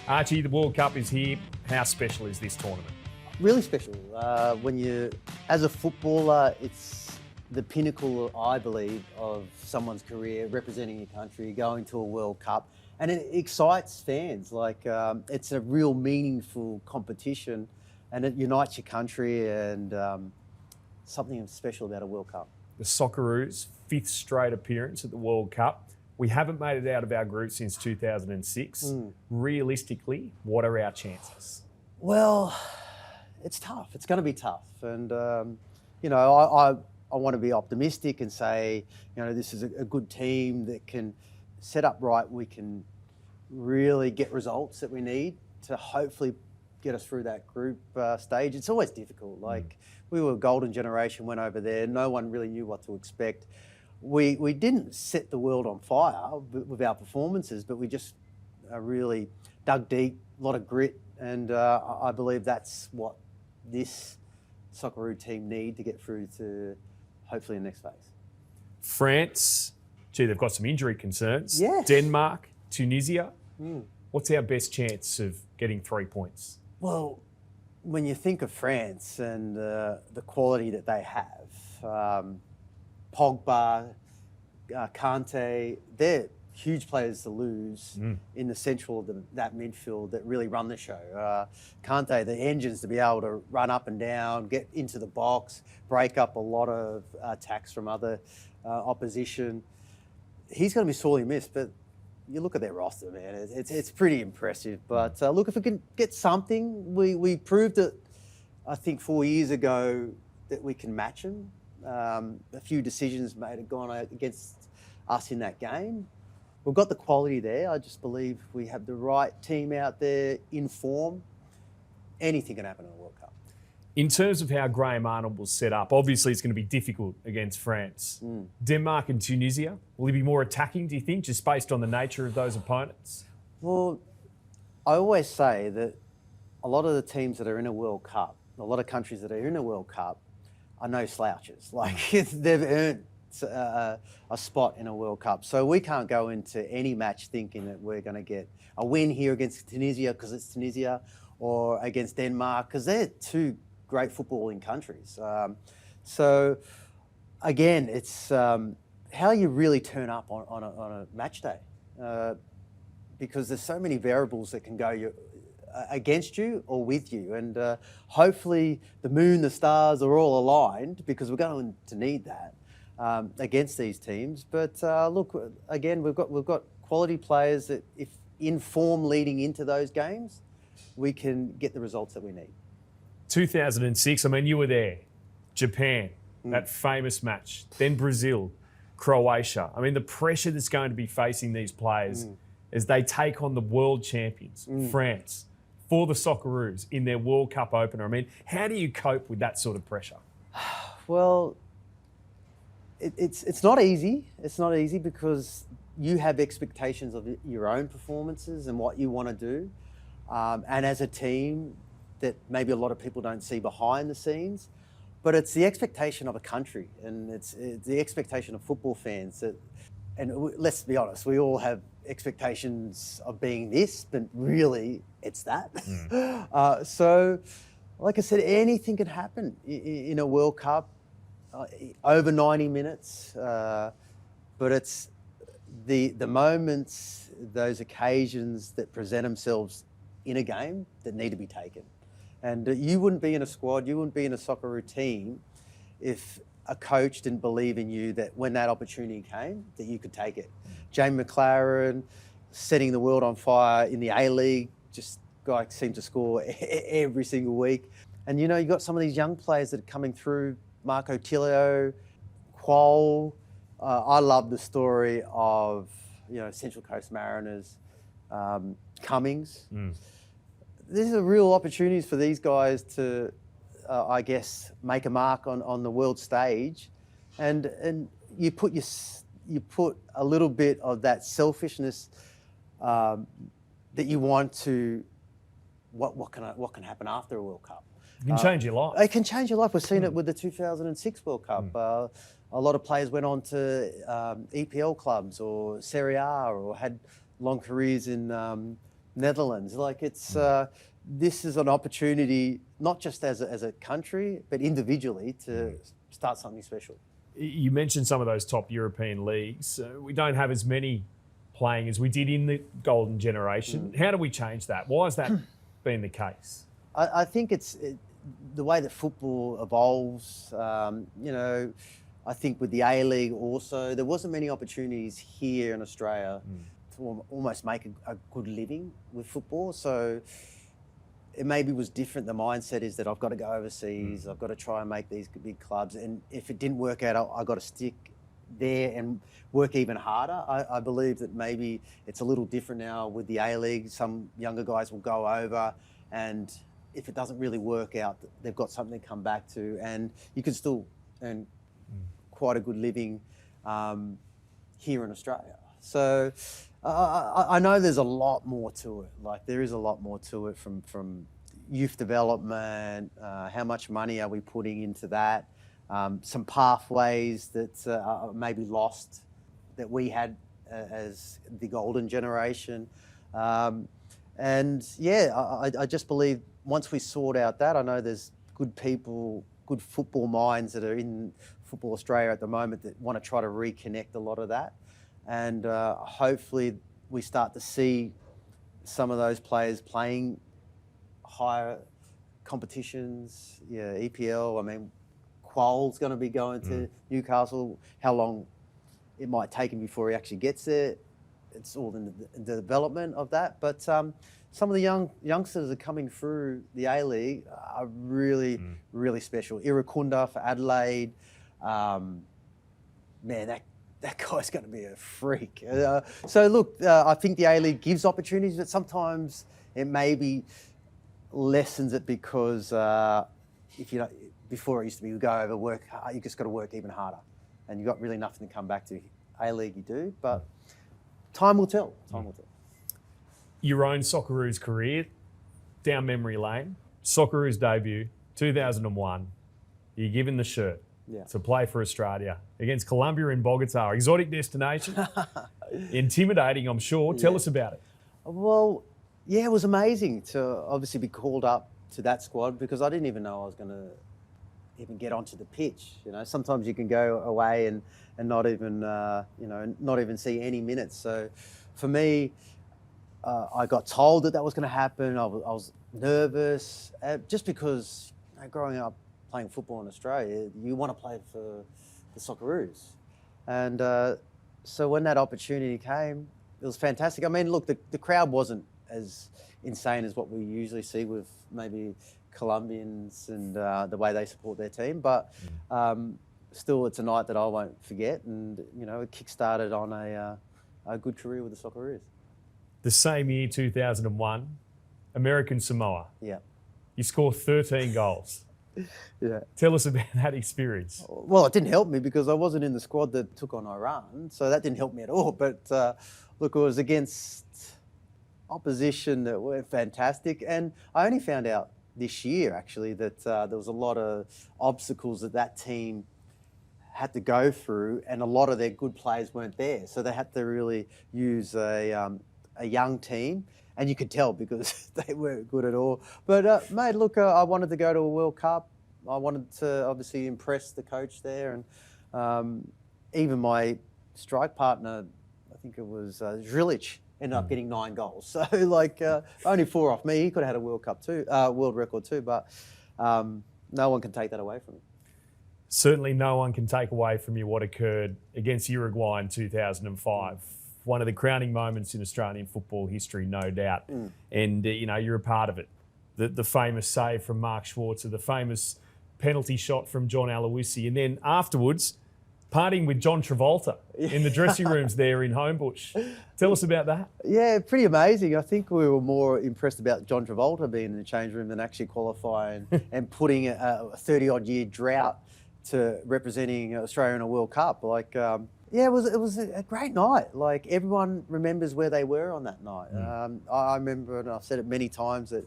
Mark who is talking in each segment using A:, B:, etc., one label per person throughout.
A: Archie, the World Cup is here. How special is this tournament?
B: Really special. As a footballer, it's the pinnacle, I believe, of someone's career, representing your country, going to a World Cup. And it excites fans. It's a real meaningful competition, and it unites your country, and something special about a World Cup.
A: The Socceroos' fifth straight appearance at the World Cup. We haven't made it out of our group since 2006. Realistically, what are our chances?
B: Well, it's tough. It's going to be tough. And, I want to be optimistic and say, this is a good team that can set up right. We can really get results that we need to hopefully get us through that group stage. It's always difficult. We were a golden generation, went over there. No one really knew what to expect. We didn't set the world on fire with our performances, but we just really dug deep, a lot of grit, and I believe that's what this Socceroo team need to get through to hopefully the next phase.
A: France, they've got some injury concerns.
B: Yes.
A: Denmark, Tunisia. What's our best chance of getting 3 points?
B: Well, when you think of France and the quality that they have, Pogba, Kante, they're huge players to lose in the central of that midfield that really run the show. Kante, the engines to be able to run up and down, get into the box, break up a lot of attacks from other opposition. He's going to be sorely missed, but you look at their roster, man, it's pretty impressive. But look, if we can get something, we proved it, I think 4 years ago, that we can match them. A few decisions may have gone against us in that game. We've got the quality there. I just believe we have the right team out there in form. Anything can happen in a World Cup.
A: In terms of how Graham Arnold will set up, obviously it's going to be difficult against France. Denmark and Tunisia, will he be more attacking, do you think, just based on the nature of those opponents?
B: Well, I always say that a lot of the teams that are in a World Cup, a lot of countries that are in a World Cup, are no slouches. They've earned a spot in a World Cup. So we can't go into any match thinking that we're going to get a win here against Tunisia because it's Tunisia, or against Denmark because they're two great footballing countries. So again, it's how you really turn up on a match day, because there's so many variables that can go against you or with you, and hopefully the moon, the stars are all aligned, because we're going to need that against these teams. But look, again, we've got quality players that, if in form leading into those games, we can get the results that we need.
A: 2006, you were there. Japan, that famous match. Then Brazil, Croatia. The pressure that's going to be facing these players as they take on the world champions, France, for the Socceroos in their World Cup opener. How do you cope with that sort of pressure?
B: Well, it's not easy. It's not easy because you have expectations of your own performances and what you want to do. And as a team that maybe a lot of people don't see behind the scenes, but it's the expectation of a country, and it's the expectation of football fans that, and let's be honest, we all have expectations of being this, but really it's that. So, like I said, anything can happen in a World Cup, over 90 minutes, but it's the moments, those occasions that present themselves in a game that need to be taken. And you wouldn't be in a squad, you wouldn't be in a Socceroo team if a coach didn't believe in you, that when that opportunity came, that you could take it. Jamie McLaren setting the world on fire in the A-League, just guy seemed to score every single week. And you got some of these young players that are coming through, Marco Tilio, Qual. I love the story of Central Coast Mariners, Cummings. These are real opportunities for these guys to, I guess, make a mark on the world stage, and you put a little bit of that selfishness that you want to. What can happen after a World Cup?
A: It can change your life.
B: It can change your life. We've seen it with the 2006 World Cup. A lot of players went on to EPL clubs or Serie A, or had long careers in Netherlands. Like it's this is an opportunity not just as a country, but individually to start something special.
A: You mentioned some of those top European leagues. We don't have as many playing as we did in the golden generation. How do we change that? Why has that been the case?
B: I think it's the way that football evolves. I think with the A-League also, there wasn't many opportunities here in Australia to almost make a good living with football. So it maybe was different. The mindset is that I've got to go overseas. I've got to try and make these big clubs. And if it didn't work out, I've got to stick there and work even harder. I believe that maybe it's a little different now with the A-League. Some younger guys will go over, and if it doesn't really work out, they've got something to come back to, and you can still earn quite a good living here in Australia. So I know there's a lot more to it. Like there is a lot more to it from youth development. How much money are we putting into that? Some pathways that are maybe lost that we had as the golden generation. And yeah, I just believe once we sort out that, I know there's good people, good football minds that are in Football Australia at the moment that want to try to reconnect a lot of that. And hopefully we start to see some of those players playing higher competitions. Yeah, EPL, I mean, Qual's going to be going to Newcastle. How long it might take him before he actually gets there, it's all in the development of that. But some of the youngsters that are coming through the A-League are really, really special. Irukunda for Adelaide. Man, that guy's going to be a freak. So look, I think the A-League gives opportunities, but sometimes it maybe lessens it because if you know, before it used to be you go over work, you just got to work even harder, and you've got really nothing to come back to. A-League you do, but time will tell. Time will tell.
A: Your own Socceroos career, down memory lane. Socceroos debut, 2001. You're given the shirt to play for Australia against Colombia in Bogota. Exotic destination. Intimidating, I'm sure. Tell us about it.
B: Well, yeah, it was amazing to obviously be called up to that squad because I didn't even know I was going to even get onto the pitch. You know, sometimes you can go away and not even, not even see any minutes. So for me, I got told that was going to happen. I was nervous just because growing up playing football in Australia, you want to play for the Socceroos. And so when that opportunity came, it was fantastic. I mean, look, the crowd wasn't as insane as what we usually see with maybe Colombians and the way they support their team. But still, it's a night that I won't forget. And, you know, it kick-started on a good career with the Socceroos.
A: The same year, 2001, American Samoa.
B: Yeah.
A: You score 13 goals.
B: Yeah.
A: Tell us about that experience.
B: Well, it didn't help me because I wasn't in the squad that took on Iran, so that didn't help me at all. But look, it was against opposition that were fantastic, and I only found out this year actually that there was a lot of obstacles that team had to go through, and a lot of their good players weren't there, so they had to really use a young team. And you could tell because they weren't good at all. But, mate, look, I wanted to go to a World Cup. I wanted to obviously impress the coach there. And even my strike partner, I think it was Zrilic, ended up getting 9 goals. So, like, only 4 off me. He could have had a World Cup too, world record too. But no one can take that away from me.
A: Certainly no one can take away from you what occurred against Uruguay in 2005. One of the crowning moments in Australian football history, no doubt. And, you're a part of it. The famous save from Mark Schwarzer, the famous penalty shot from John Aloisi, and then afterwards, partying with John Travolta in the dressing rooms there in Homebush. Tell us about that.
B: Yeah, pretty amazing. I think we were more impressed about John Travolta being in the change room than actually qualifying and putting a 30-odd year drought to representing Australia in a World Cup. Like, yeah, it was a great night. Like, everyone remembers where they were on that night. I remember, and I've said it many times, that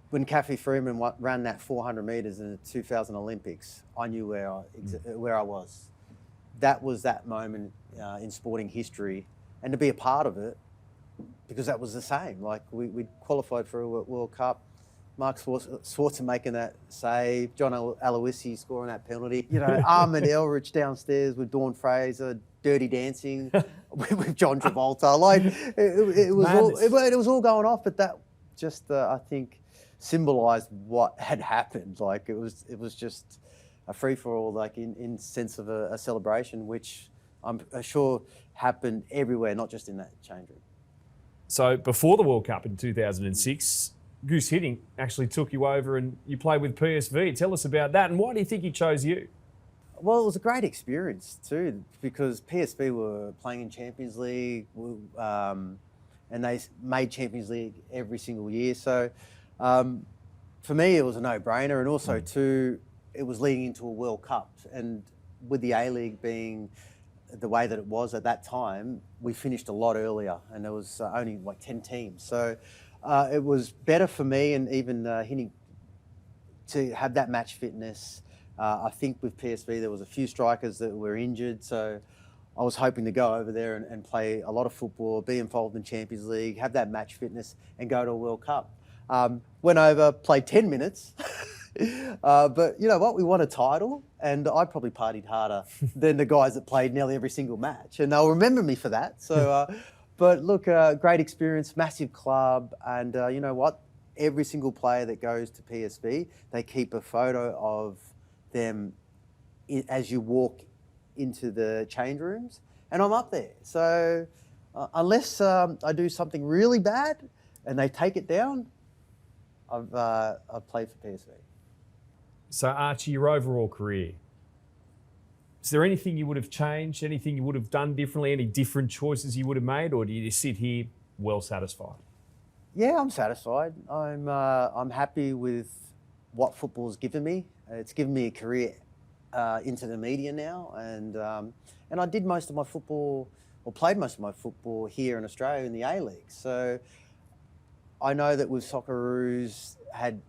B: when Kathy Freeman ran that 400 metres in the 2000 Olympics, I knew where I was. That was that moment in sporting history. And to be a part of it because that was the same. Like we qualified for a World Cup. Mark Schwarzer making that save, John Aloisi scoring that penalty. You know, Ahmed Elrich downstairs with Dawn Fraser, Dirty Dancing with John Travolta. Like it was all going off, but that just I think symbolised what had happened. Like it was just a free for all, like in sense of a celebration, which I'm sure happened everywhere, not just in that change room.
A: So before the World Cup in 2006. Goose Hiddink actually took you over and you played with PSV. Tell us about that, and why do you think he chose you?
B: Well, it was a great experience too, because PSV were playing in Champions League and they made Champions League every single year. So for me, it was a no-brainer, and also too, it was leading into a World Cup. And with the A-League being the way that it was at that time, we finished a lot earlier, and there was only like 10 teams. So it was better for me and even Hiddink to have that match fitness. I think with PSV there was a few strikers that were injured, so I was hoping to go over there and play a lot of football, be involved in Champions League, have that match fitness and go to a World Cup. Went over, played 10 minutes, but you know what, we won a title and I probably partied harder than the guys that played nearly every single match, and they'll remember me for that. So. But look, great experience, massive club, and you know what? Every single player that goes to PSV, they keep a photo of them as you walk into the change rooms, and I'm up there. So unless I do something really bad and they take it down, I've played for PSV.
A: So Archie, your overall career, is there anything you would have changed, anything you would have done differently, any different choices you would have made, or do you just sit here well satisfied?
B: Yeah, I'm satisfied. I'm happy with what football's given me. It's given me a career into the media now, and I did most of my football, or played most of my football here in Australia in the A-League. So I know that with Socceroos had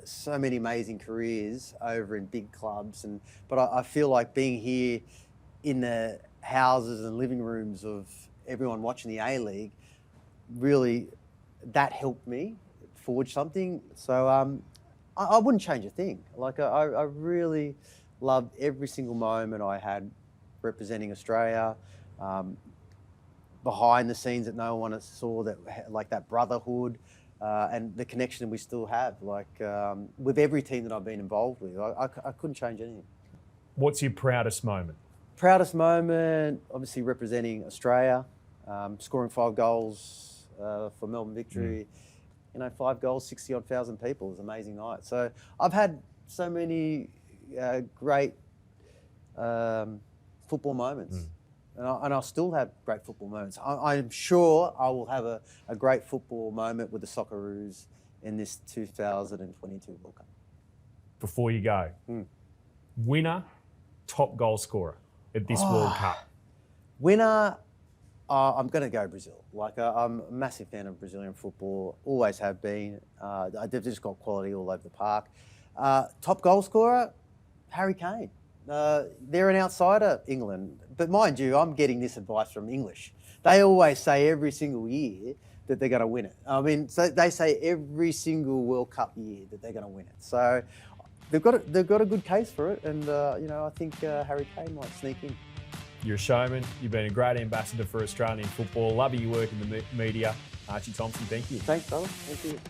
B: so many amazing careers over in big clubs, but I feel like being here in the houses and living rooms of everyone watching the A-League, really that helped me forge something. So I wouldn't change a thing. Like I really loved every single moment I had representing Australia, behind the scenes that no one saw, that like that brotherhood. And the connection we still have, like with every team that I've been involved with, I couldn't change anything.
A: What's your proudest moment?
B: Proudest moment, obviously representing Australia, scoring 5 goals for Melbourne victory. You know, 5 goals, 60-odd thousand people. It was an amazing night. So I've had so many great football moments. And I'll still have great football moments. I'm sure I will have a great football moment with the Socceroos in this 2022 World Cup.
A: Before you go, winner, top goal scorer at this World Cup?
B: Winner, I'm going to go Brazil. Like I'm a massive fan of Brazilian football, always have been. They've just got quality all over the park. Top goal scorer, Harry Kane. They're an outsider, England. But mind you, I'm getting this advice from English. They always say every single year that they're going to win it. I mean, so they say every single World Cup year that they're going to win it. So they've got a good case for it, and you know, I think Harry Kane might sneak in.
A: You're a showman. You've been a great ambassador for Australian football. Love your work in the media. Archie Thompson, thank you.
B: Thanks, brother. Thank you.